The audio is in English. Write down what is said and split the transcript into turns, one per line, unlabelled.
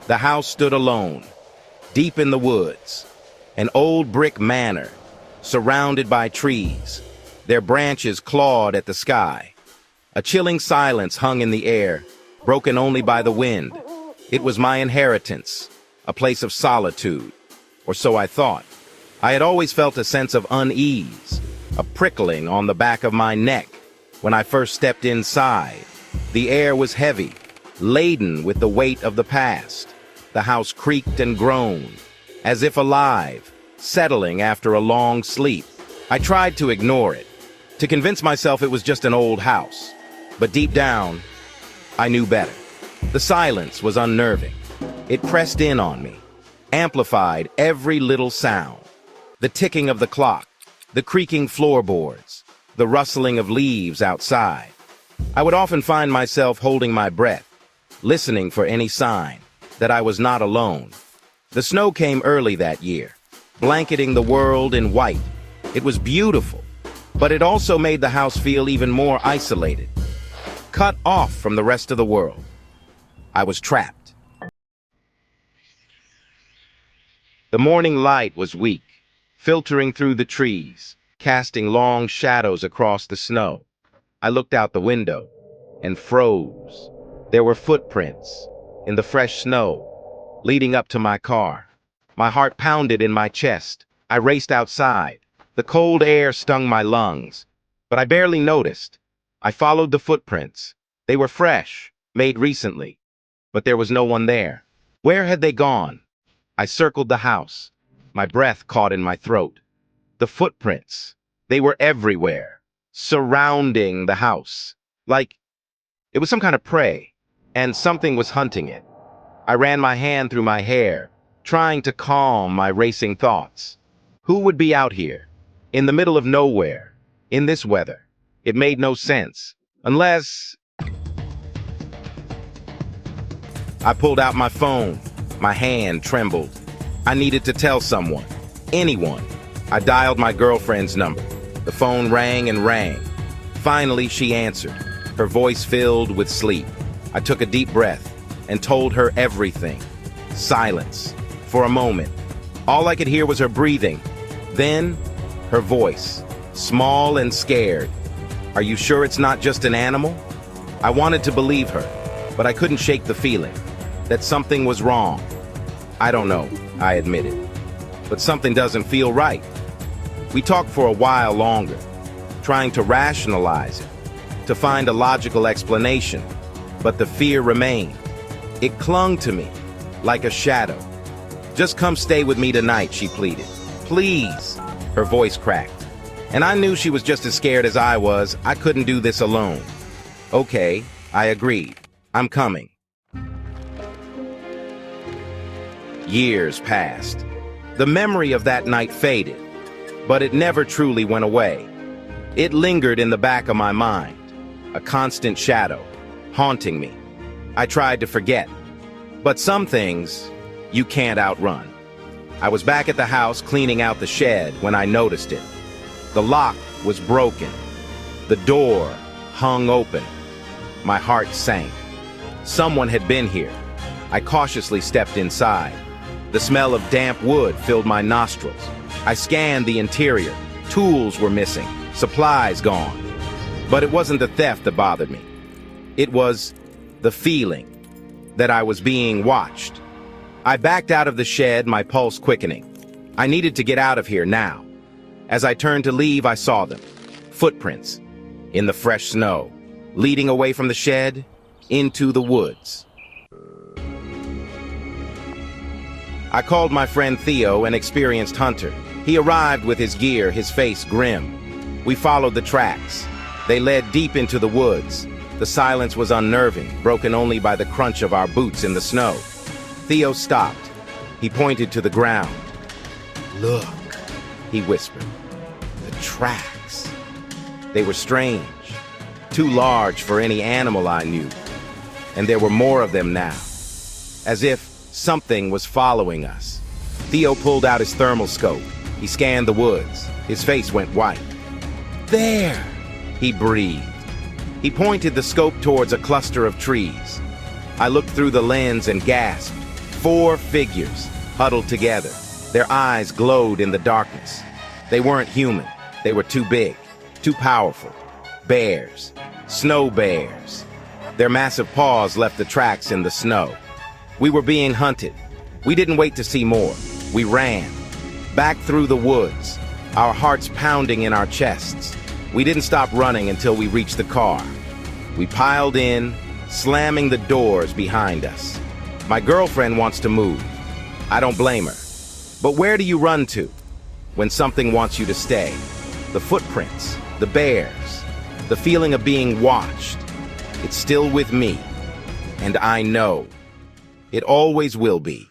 The house stood alone, deep in the woods, an old brick manor, surrounded by trees, their branches clawed at the sky. A chilling silence hung in the air, broken only by the wind. It was my inheritance, a place of solitude, or so I thought. I had always felt a sense of unease, a prickling on the back of my neck when I first stepped inside. The air was heavy, laden with the weight of the past. The house creaked and groaned, as if alive, settling after a long sleep. I tried to ignore it, to convince myself it was just an old house. But deep down, I knew better. The silence was unnerving. It pressed in on me, amplified every little sound. The ticking of the clock, the creaking floorboards, the rustling of leaves outside. I would often find myself holding my breath, listening for any sign that I was not alone. The snow came early that year, blanketing the world in white. It was beautiful, but it also made the house feel even more isolated, cut off from the rest of the world. I was trapped. The morning light was weak, filtering through the trees, casting long shadows across the snow. I looked out the window and froze. There were footprints in the fresh snow, leading up to my car. My heart pounded in my chest. I raced outside. The cold air stung my lungs, but I barely noticed. I followed the footprints. They were fresh, made recently, but there was no one there. Where had they gone? I circled the house, my breath caught in my throat. The footprints, they were everywhere, surrounding the house, like it was some kind of prey, and something was hunting it. I ran my hand through my hair, trying to calm my racing thoughts. Who would be out here, in the middle of nowhere, in this weather? It made no sense, unless... I pulled out my phone. My hand trembled. I needed to tell someone, anyone. I dialed my girlfriend's number. The phone rang and rang. Finally, she answered, her voice filled with sleep. I took a deep breath and told her everything. Silence. For a moment, all I could hear was her breathing. Then, her voice, small and scared. Are you sure it's not just an animal? I wanted to believe her, but I couldn't shake the feeling that something was wrong. I don't know, I admitted, but something doesn't feel right. We talked for a while longer, trying to rationalize it, to find a logical explanation, but the fear remained. It clung to me like a shadow. Just come stay with me tonight, she pleaded. Please. Her voice cracked, and I knew she was just as scared as I was. I couldn't do this alone. Okay, I agreed. I'm coming. Years passed. The memory of that night faded, but it never truly went away. It lingered in the back of my mind, a constant shadow, haunting me. I tried to forget, but some things you can't outrun. I was back at the house cleaning out the shed when I noticed it. The lock was broken. The door hung open. My heart sank. Someone had been here. I cautiously stepped inside. The smell of damp wood filled my nostrils. I scanned the interior. Tools were missing, supplies gone. But it wasn't the theft that bothered me. It was the feeling that I was being watched. I backed out of the shed, my pulse quickening. I needed to get out of here now. As I turned to leave, I saw them. Footprints in the fresh snow, leading away from the shed into the woods. I called my friend Theo, an experienced hunter. He arrived with his gear, his face grim. We followed the tracks. They led deep into the woods. The silence was unnerving, broken only by the crunch of our boots in the snow. Theo stopped. He pointed to the ground. Look, he whispered. The tracks. They were strange, too large for any animal I knew. And there were more of them now, as if something was following us. Theo pulled out his thermal scope. He scanned the woods. His face went white. There, he breathed. He pointed the scope towards a cluster of trees. I looked through the lens and gasped. 4 figures, huddled together. Their eyes glowed in the darkness. They weren't human. They were too big, too powerful. Bears. Snow bears. Their massive paws left the tracks in the snow. We were being hunted. We didn't wait to see more. We ran. Back through the woods, our hearts pounding in our chests. We didn't stop running until we reached the car. We piled in, slamming the doors behind us. My girlfriend wants to move. I don't blame her. But where do you run to when something wants you to stay? The footprints, the bears, the feeling of being watched. It's still with me, and I know it always will be.